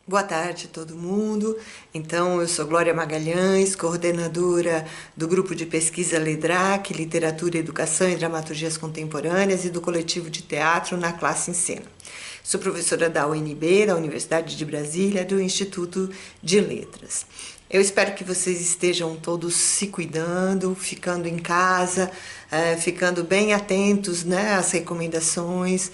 Boa tarde, todo mundo. Então, eu sou Glória Magalhães, coordenadora do grupo de pesquisa LEDRAC, Literatura, Educação e Dramaturgias Contemporâneas e do coletivo de teatro Na Classe em Cena. Sou professora da UNB, da Universidade de Brasília, do Instituto de Letras. Eu espero que vocês estejam todos se cuidando, ficando em casa, ficando bem atentos, né, às recomendações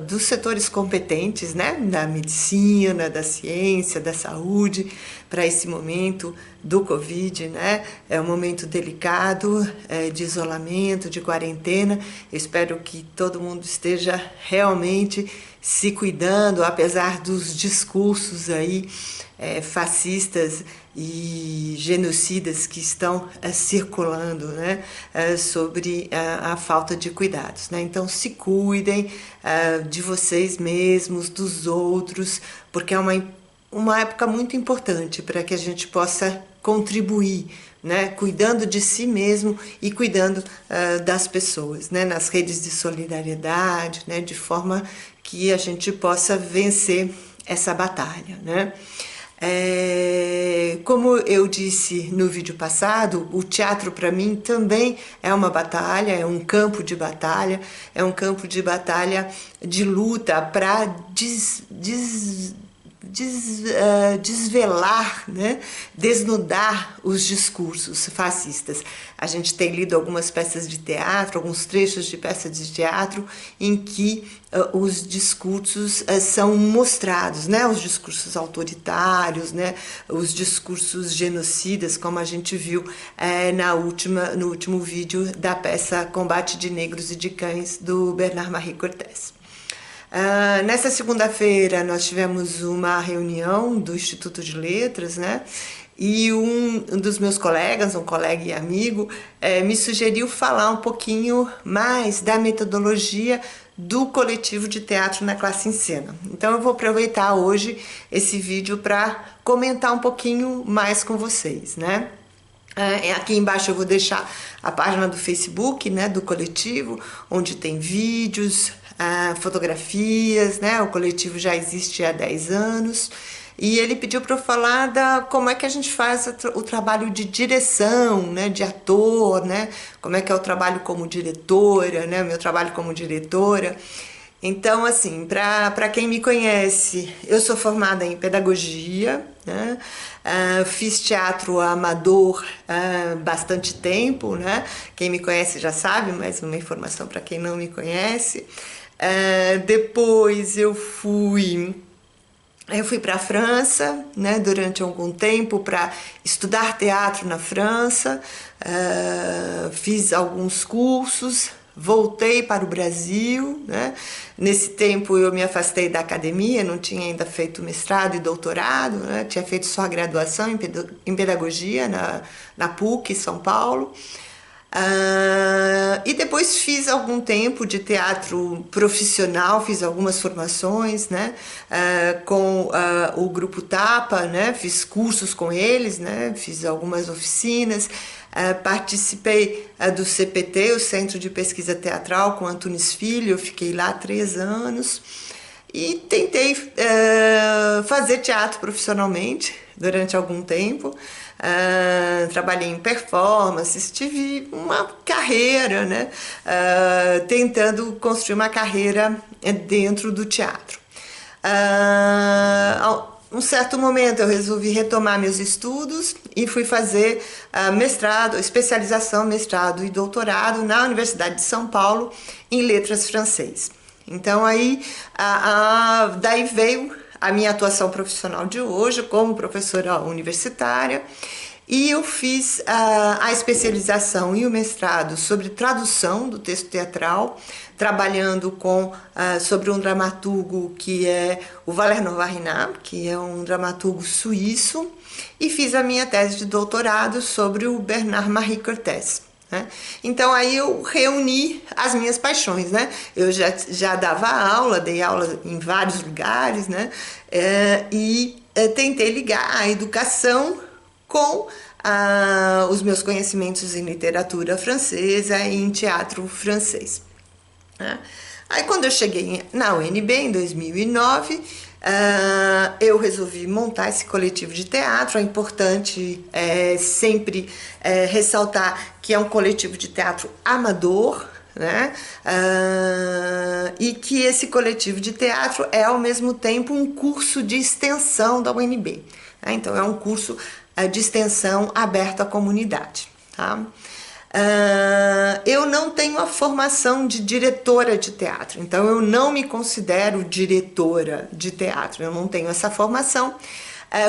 dos setores competentes, né, da medicina, da ciência, da saúde, para esse momento do Covid, né? É um momento delicado, de isolamento, de quarentena. Eu espero que todo mundo esteja realmente se cuidando, apesar dos discursos aí fascistas e genocidas que estão circulando, né, sobre a falta de cuidados, né? Então se cuidem de vocês mesmos, dos outros, porque é uma época muito importante para que a gente possa contribuir, né, cuidando de si mesmo e cuidando das pessoas, né, nas redes de solidariedade, né, de forma que a gente possa vencer essa batalha, né? Como eu disse no vídeo passado, o teatro para mim também é uma batalha, é um campo de batalha, de luta para desvelar, né? Desnudar os discursos fascistas. A gente tem lido algumas peças de teatro, alguns trechos de peças de teatro em que os discursos são mostrados, né? Os discursos autoritários, né? Os discursos genocidas, como a gente viu no último vídeo da peça Combate de Negros e de Cães, do Bernard-Marie Cortés. Nessa segunda-feira nós tivemos uma reunião do Instituto de Letras, né? E um dos meus colegas, um colega e amigo, me sugeriu falar um pouquinho mais da metodologia do coletivo de teatro Na Classe em Cena. Então eu vou aproveitar hoje esse vídeo para comentar um pouquinho mais com vocês, né? Aqui embaixo eu vou deixar a página do Facebook, né, do coletivo, onde tem vídeos, fotografias, né? O coletivo já existe há 10 anos. E ele pediu para eu falar como é que a gente faz o trabalho de direção, né, de ator, né, como é que é o trabalho como diretora, né, o meu trabalho como diretora. Então, assim, para quem me conhece, eu sou formada em pedagogia, né? Fiz teatro amador bastante tempo, né? Quem me conhece já sabe, mas uma informação para quem não me conhece. Depois eu fui para a França, né, durante algum tempo para estudar teatro na França, fiz alguns cursos, voltei para o Brasil, né? Nesse tempo eu me afastei da academia, não tinha ainda feito mestrado e doutorado, né? Tinha feito só a graduação em pedagogia na PUC, São Paulo. E depois fiz algum tempo de teatro profissional, fiz algumas formações, né, com o grupo Tapa, né, fiz cursos com eles, né, fiz algumas oficinas, participei do CPT, o Centro de Pesquisa Teatral, com Antunes Filho, eu fiquei lá 3 anos e tentei fazer teatro profissionalmente durante algum tempo. Trabalhei em performances, tive uma carreira, né? Tentando construir uma carreira dentro do teatro. Um certo momento eu resolvi retomar meus estudos e fui fazer mestrado, especialização, mestrado e doutorado na Universidade de São Paulo em letras francês. Então aí daí veio a minha atuação profissional de hoje como professora universitária, e eu fiz a especialização e o mestrado sobre tradução do texto teatral, trabalhando sobre um dramaturgo que é o Valère Novarrinat, que é um dramaturgo suíço, e fiz a minha tese de doutorado sobre o Bernard-Marie Cortés. Né? Então aí eu reuni as minhas paixões, né? Eu já dava aula, dei aula em vários lugares, né? Tentei ligar a educação com os meus conhecimentos em literatura francesa e em teatro francês. Né? Aí quando eu cheguei na UNB em 2009, eu resolvi montar esse coletivo de teatro. É importante sempre ressaltar que é um coletivo de teatro amador, né? E que esse coletivo de teatro é ao mesmo tempo um curso de extensão da UNB, né? Então é um curso de extensão aberto à comunidade, tá? Eu não tenho a formação de diretora de teatro, então eu não me considero diretora de teatro, eu não tenho essa formação.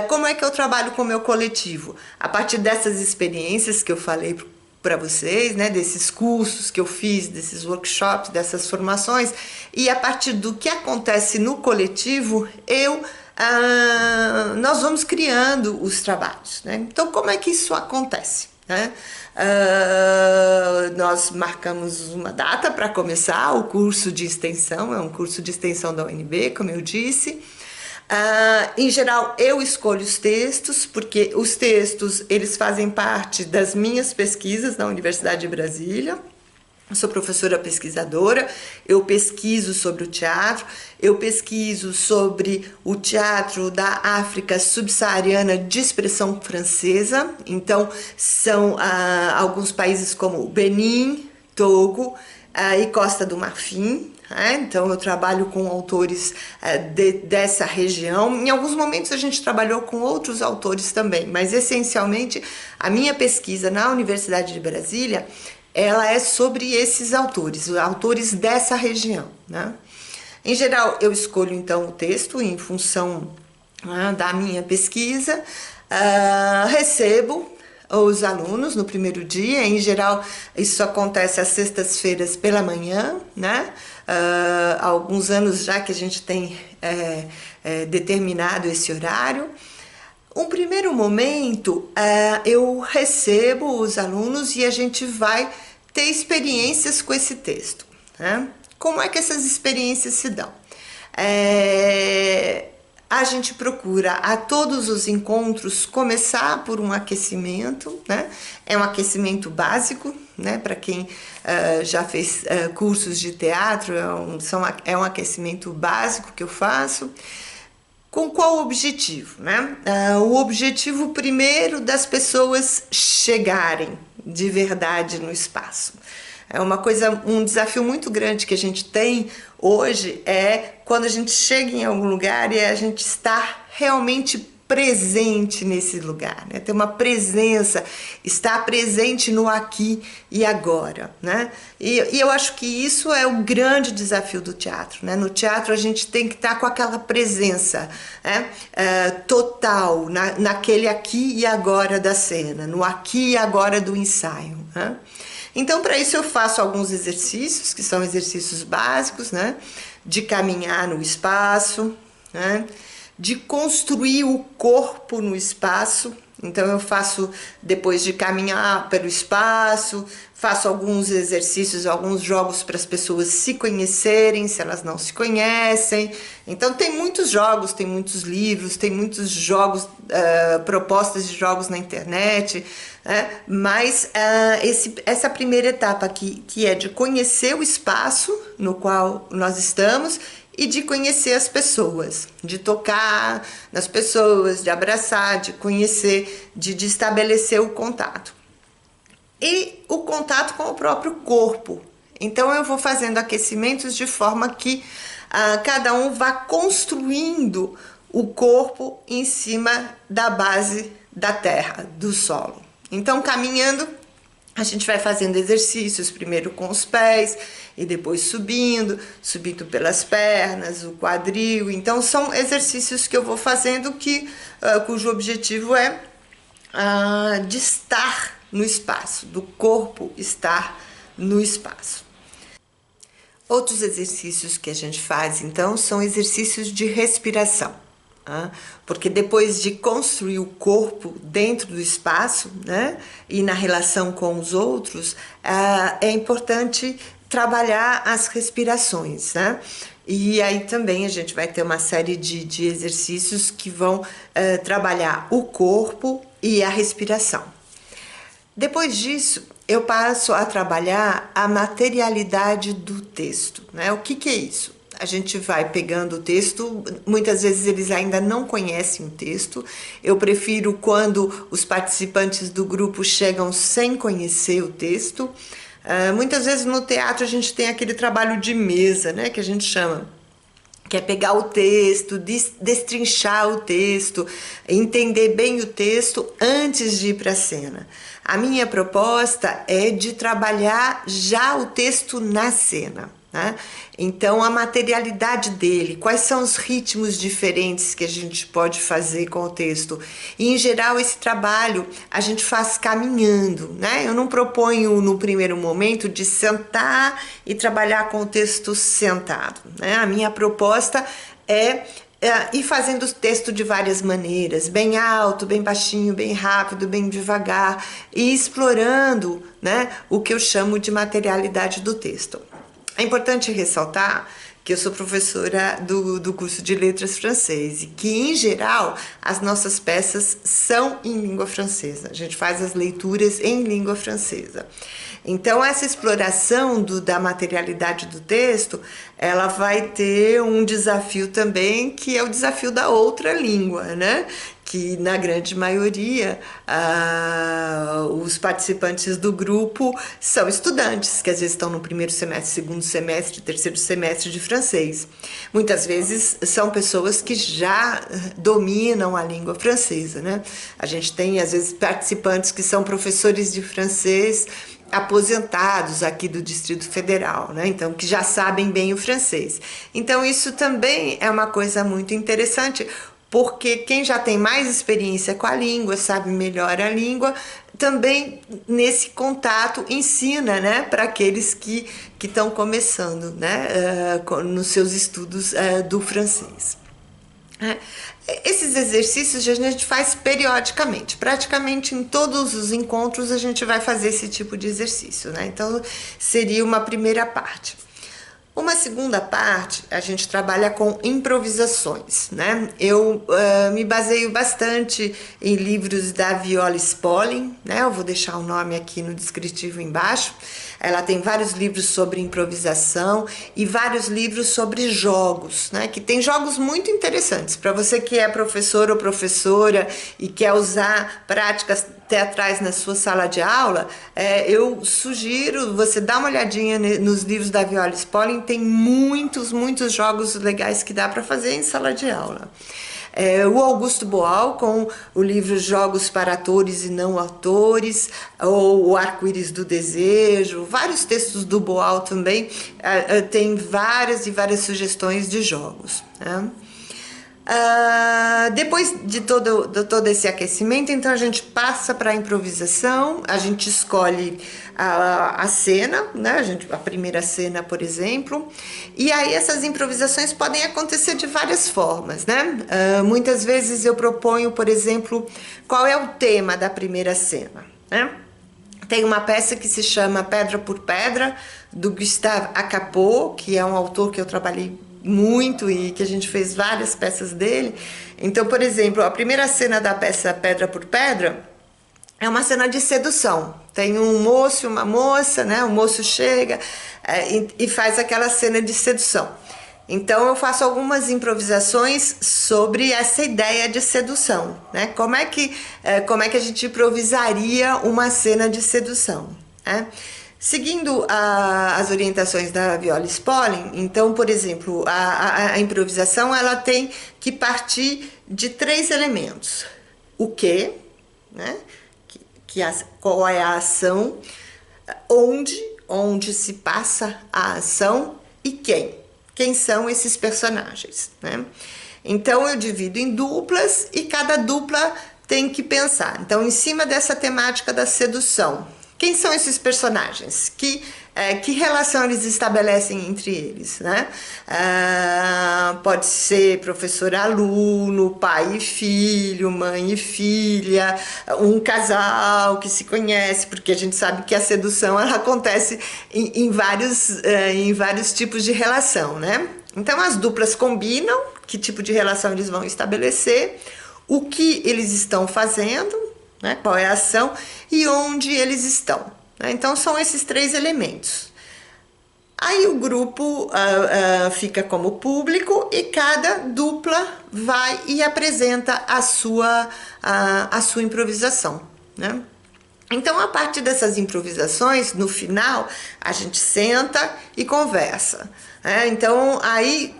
Como é que eu trabalho com o meu coletivo? A partir dessas experiências que eu falei para vocês, né, desses cursos que eu fiz, desses workshops, dessas formações, e a partir do que acontece no coletivo, nós vamos criando os trabalhos, né? Então, como é que isso acontece, né? Nós marcamos uma data para começar o curso de extensão, é um curso de extensão da UNB, como eu disse. Em geral, eu escolho os textos, porque os textos eles fazem parte das minhas pesquisas na Universidade de Brasília. Eu sou professora pesquisadora, eu pesquiso sobre o teatro, eu pesquiso sobre o teatro da África subsaariana de expressão francesa. Então, são alguns países como Benin, Togo e Costa do Marfim. Então, eu trabalho com autores dessa região. Em alguns momentos, a gente trabalhou com outros autores também, mas, essencialmente, a minha pesquisa na Universidade de Brasília ela é sobre esses autores, os autores dessa região, né? Em geral, eu escolho então o texto em função da minha pesquisa, recebo os alunos no primeiro dia. Em geral, isso acontece às sextas-feiras pela manhã, né? Há alguns anos já que a gente tem determinado esse horário. Um primeiro momento, eu recebo os alunos e a gente vai ter experiências com esse texto, né? Como é que essas experiências se dão? A gente procura a todos os encontros começar por um aquecimento, né? É um aquecimento básico, né? Para quem já fez cursos de teatro, é um aquecimento básico que eu faço. Com qual objetivo, né? O objetivo primeiro das pessoas chegarem de verdade no espaço. Um desafio muito grande que a gente tem hoje é quando a gente chega em algum lugar e a gente está realmente presente nesse lugar, né? Ter uma presença, estar presente no aqui e agora, né? E eu acho que isso é o grande desafio do teatro, né? No teatro a gente tem que estar com aquela presença, né? Total, naquele aqui e agora da cena, no aqui e agora do ensaio, né? Então, para isso eu faço alguns exercícios, que são exercícios básicos, né? De caminhar no espaço, né? De construir o corpo no espaço. Então eu faço, depois de caminhar pelo espaço, faço alguns exercícios, alguns jogos para as pessoas se conhecerem, se elas não se conhecem. Então tem muitos jogos, tem muitos livros, tem muitos jogos, propostas de jogos na internet, né? Mas essa primeira etapa aqui, que é de conhecer o espaço no qual nós estamos, e de conhecer as pessoas, de tocar nas pessoas, de abraçar, de conhecer, de estabelecer o contato. E o contato com o próprio corpo. Então eu vou fazendo aquecimentos de forma que cada um vá construindo o corpo em cima da base da terra, do solo. Então, caminhando, a gente vai fazendo exercícios, primeiro com os pés e depois subindo pelas pernas, o quadril. Então são exercícios que eu vou fazendo cujo objetivo é de estar no espaço, do corpo estar no espaço. Outros exercícios que a gente faz, então, são exercícios de respiração. Porque depois de construir o corpo dentro do espaço, né, e na relação com os outros, é importante trabalhar as respirações, né? E aí também a gente vai ter uma série de exercícios que vão trabalhar o corpo e a respiração. Depois disso, eu passo a trabalhar a materialidade do texto, né? O que é isso? A gente vai pegando o texto, muitas vezes eles ainda não conhecem o texto. Eu prefiro quando os participantes do grupo chegam sem conhecer o texto. Muitas vezes no teatro a gente tem aquele trabalho de mesa, né, que a gente chama, que é pegar o texto, destrinchar o texto, entender bem o texto antes de ir para a cena. A minha proposta é de trabalhar já o texto na cena, né? Então, a materialidade dele, quais são os ritmos diferentes que a gente pode fazer com o texto. E, em geral, esse trabalho a gente faz caminhando, né? Eu não proponho, no primeiro momento, de sentar e trabalhar com o texto sentado, né? A minha proposta é ir fazendo o texto de várias maneiras, bem alto, bem baixinho, bem rápido, bem devagar, e explorando, né, o que eu chamo de materialidade do texto. É importante ressaltar que eu sou professora do curso de letras francês e que, em geral, as nossas peças são em língua francesa. A gente faz as leituras em língua francesa. Então, essa exploração da materialidade do texto, ela vai ter um desafio também, que é o desafio da outra língua, né? Que, na grande maioria, os participantes do grupo são estudantes, que às vezes estão no primeiro semestre, segundo semestre, terceiro semestre de francês. Muitas vezes são pessoas que já dominam a língua francesa, né? A gente tem, às vezes, participantes que são professores de francês aposentados aqui do Distrito Federal, né? Então, que já sabem bem o francês. Então, isso também é uma coisa muito interessante, porque quem já tem mais experiência com a língua, sabe melhor a língua, também nesse contato ensina, né, para aqueles que estão começando, né, nos seus estudos do francês. Esses exercícios a gente faz periodicamente, praticamente em todos os encontros a gente vai fazer esse tipo de exercício, né? Então seria uma primeira parte. Uma segunda parte, a gente trabalha com improvisações, né? Eu me baseio bastante em livros da Viola Spolin, né? Eu vou deixar o nome aqui no descritivo embaixo. Ela tem vários livros sobre improvisação e vários livros sobre jogos, né? Que tem jogos muito interessantes. Para você que é professor ou professora e quer usar práticas teatrais na sua sala de aula, eu sugiro você dar uma olhadinha nos livros da Viola Spolin. Tem muitos jogos legais que dá para fazer em sala de aula. O Augusto Boal com o livro Jogos para Atores e Não Atores, ou O Arco-Íris do Desejo, vários textos do Boal também tem várias sugestões de jogos, né? Depois de todo esse aquecimento, então a gente passa para a improvisação, a gente escolhe a cena, né? A primeira cena, por exemplo, e aí essas improvisações podem acontecer de várias formas, né? Muitas vezes eu proponho, por exemplo, qual é o tema da primeira cena, né? Tem uma peça que se chama Pedra por Pedra, do Gustave Acapot, que é um autor que eu trabalhei muito e que a gente fez várias peças dele. Então, por exemplo, a primeira cena da peça Pedra por Pedra é uma cena de sedução. Tem um moço e uma moça, né? O moço chega e faz aquela cena de sedução. Então, eu faço algumas improvisações sobre essa ideia de sedução, né? Como é que a gente improvisaria uma cena de sedução, né? Seguindo as orientações da Viola Spolin, então, por exemplo, a improvisação ela tem que partir de 3 elementos. O que, né? Qual é a ação, onde se passa a ação e quem são esses personagens, né? Então, eu divido em duplas e cada dupla tem que pensar. Então, em cima dessa temática da sedução, quem são esses personagens? Que relação eles estabelecem entre eles, né? Pode ser professor-aluno, pai e filho, mãe e filha, um casal que se conhece, porque a gente sabe que a sedução ela acontece em vários tipos de relação, né? Então as duplas combinam que tipo de relação eles vão estabelecer, o que eles estão fazendo, né? Qual é a ação e onde eles estão. né? Então são esses 3 elementos. Aí o grupo fica como público e cada dupla vai e apresenta a sua improvisação, né? Então, a partir dessas improvisações, no final, a gente senta e conversa. Né? Então, aí,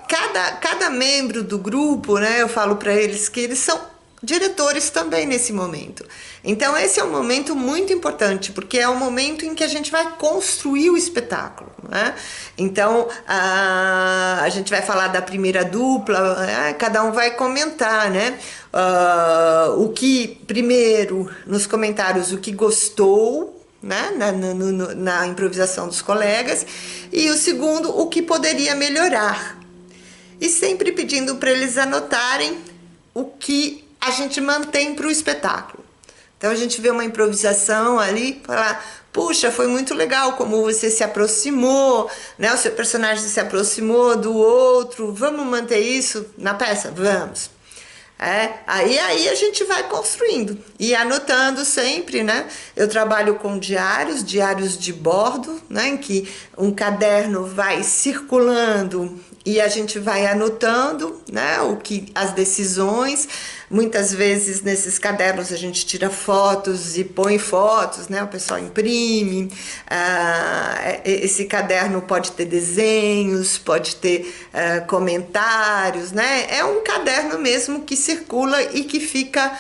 cada membro do grupo, né, eu falo para eles que eles são diretores também nesse momento. Então, esse é um momento muito importante, porque é o momento em que a gente vai construir o espetáculo, né? Então, a gente vai falar da primeira dupla, né? Cada um vai comentar, né? O que, primeiro, nos comentários, o que gostou, né? Na improvisação dos colegas, e o segundo, o que poderia melhorar. E sempre pedindo para eles anotarem o que a gente mantém para o espetáculo. Então a gente vê uma improvisação ali, falar, puxa, foi muito legal como você se aproximou, né? O seu personagem se aproximou do outro, vamos manter isso na peça? Vamos. Aí a gente vai construindo e anotando sempre, né? Eu trabalho com diários de bordo, né? Em que um caderno vai circulando e a gente vai anotando, né? As decisões. Muitas vezes nesses cadernos a gente tira fotos e põe fotos, né? O pessoal imprime. Esse caderno pode ter desenhos, pode ter comentários, né? É um caderno mesmo que circula e que fica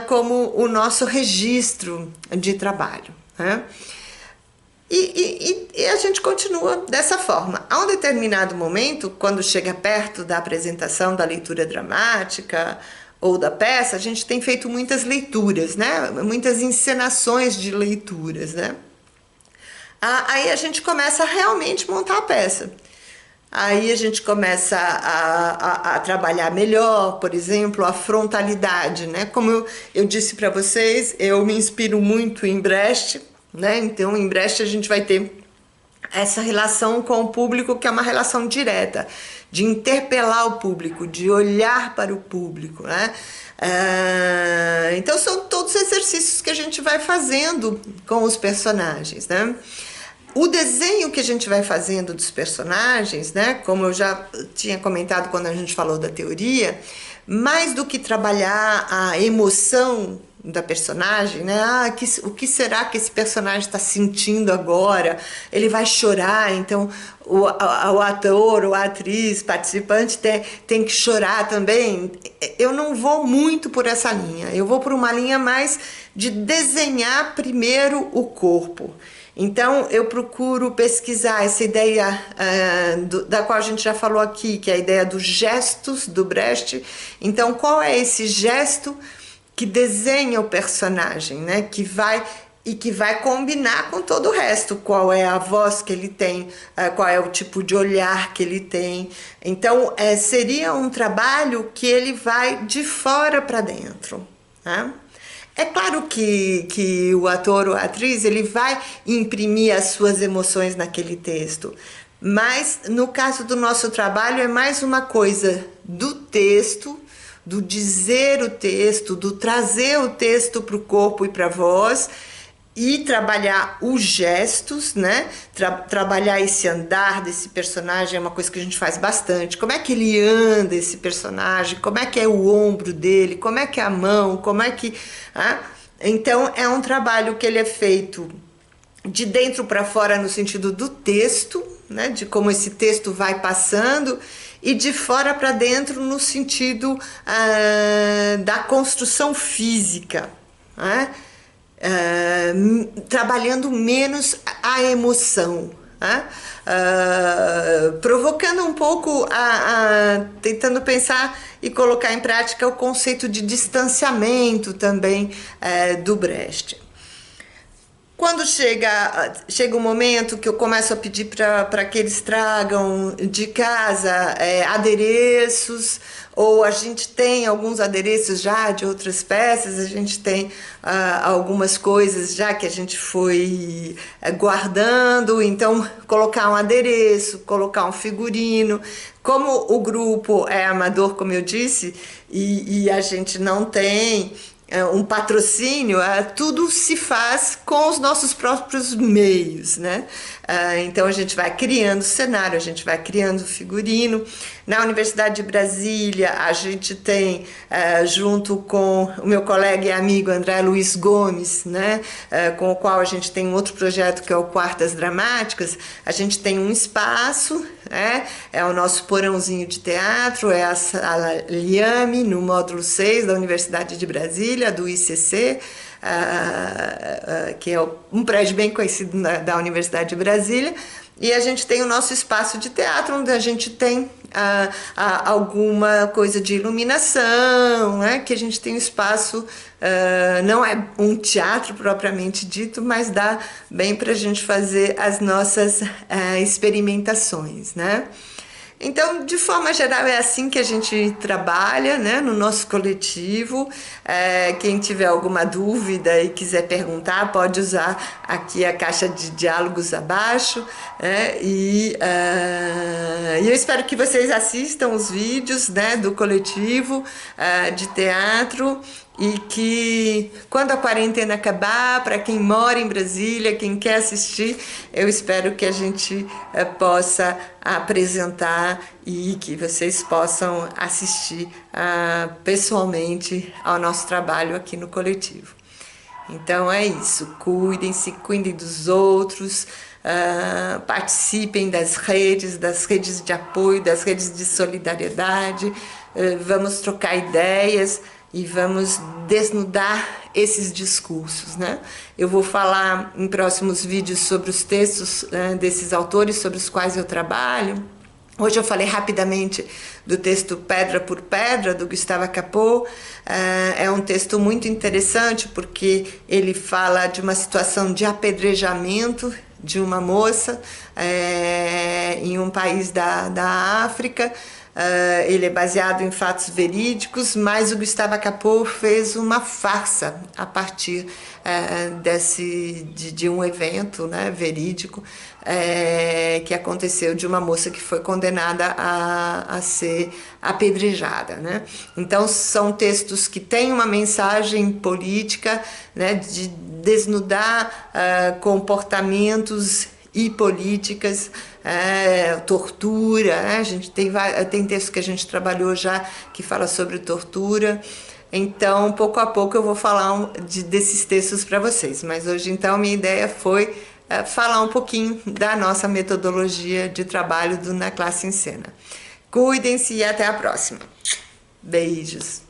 como o nosso registro de trabalho, né? E a gente continua dessa forma. A um determinado momento, quando chega perto da apresentação da leitura dramática ou da peça, a gente tem feito muitas leituras, né? Muitas encenações de leituras, né? Aí a gente começa a realmente montar a peça. Aí a gente começa a trabalhar melhor, por exemplo, a frontalidade, né? Como eu disse para vocês, eu me inspiro muito em Brecht, né? Então, em Brecht a gente vai ter essa relação com o público, que é uma relação direta, de interpelar o público, de olhar para o público, né? Então são todos exercícios que a gente vai fazendo com os personagens, né? O desenho que a gente vai fazendo dos personagens, né? Como eu já tinha comentado quando a gente falou da teoria, mais do que trabalhar a emoção da personagem, né? O que será que esse personagem está sentindo agora? Ele vai chorar, então o ator ou a atriz participante tem que chorar também. Eu não vou muito por essa linha, eu vou por uma linha mais de desenhar primeiro o corpo. Então eu procuro pesquisar essa ideia da qual a gente já falou aqui, que é a ideia dos gestos do Brecht. Então qual é esse gesto que desenha o personagem, né? Que vai combinar com todo o resto, qual é a voz que ele tem, qual é o tipo de olhar que ele tem. Então seria um trabalho que ele vai de fora para dentro, né? É claro que o ator ou a atriz ele vai imprimir as suas emoções naquele texto, mas no caso do nosso trabalho é mais uma coisa do texto, do dizer o texto, do trazer o texto para o corpo e para a voz e trabalhar os gestos, né? Trabalhar esse andar desse personagem é uma coisa que a gente faz bastante. Como é que ele anda, esse personagem? Como é que é o ombro dele? Como é que é a mão? Como é que... Então, é um trabalho que ele é feito de dentro para fora no sentido do texto, né? De como esse texto vai passando, e de fora para dentro no sentido da construção física, né? Trabalhando menos a emoção, né? Provocando um pouco, tentando pensar e colocar em prática o conceito de distanciamento também do Brecht. Quando chega um momento que eu começo a pedir para que eles tragam de casa adereços, ou a gente tem alguns adereços já de outras peças, a gente tem algumas coisas já que a gente foi guardando, então colocar um adereço, colocar um figurino. Como o grupo é amador, como eu disse, e a gente não tem um patrocínio, tudo se faz com os nossos próprios meios, né? Então a gente vai criando cenário, a gente vai criando figurino. Na Universidade de Brasília a gente tem, junto com o meu colega e amigo André Luiz Gomes, né, com o qual a gente tem um outro projeto que é o Quartas Dramáticas, a gente tem um espaço, né, é o nosso porãozinho de teatro, é a Sala Liame, no módulo 6 da Universidade de Brasília, do ICC, que é um prédio bem conhecido da Universidade de Brasília, e a gente tem o nosso espaço de teatro, onde a gente tem alguma coisa de iluminação, né? Que a gente tem um espaço, não é um teatro propriamente dito, mas dá bem para a gente fazer as nossas experimentações, né? Então, de forma geral, é assim que a gente trabalha, né, no nosso coletivo. Quem tiver alguma dúvida e quiser perguntar, pode usar aqui a caixa de diálogos abaixo. E eu espero que vocês assistam os vídeos, né, do coletivo de teatro, e que quando a quarentena acabar, para quem mora em Brasília, quem quer assistir, eu espero que a gente possa apresentar e que vocês possam assistir pessoalmente ao nosso trabalho aqui no coletivo. Então é isso, cuidem-se, cuidem dos outros, participem das redes de apoio, das redes de solidariedade, vamos trocar ideias e vamos desnudar esses discursos, né? Eu vou falar em próximos vídeos sobre os textos desses autores sobre os quais eu trabalho. Hoje eu falei rapidamente do texto Pedra por Pedra, do Gustavo Capot. É um texto muito interessante porque ele fala de uma situação de apedrejamento de uma moça em um país da África. Ele é baseado em fatos verídicos, mas o Gustavo Capot fez uma farsa a partir de um evento, né, verídico, que aconteceu, de uma moça que foi condenada a ser apedrejada, né? Então são textos que têm uma mensagem política, né, de desnudar comportamentos e políticas, tortura, né? A gente tem texto que a gente trabalhou já que fala sobre tortura. Então, pouco a pouco eu vou falar desses textos para vocês, mas hoje então minha ideia foi falar um pouquinho da nossa metodologia de trabalho Na Classe em Cena. Cuidem-se e até a próxima. Beijos!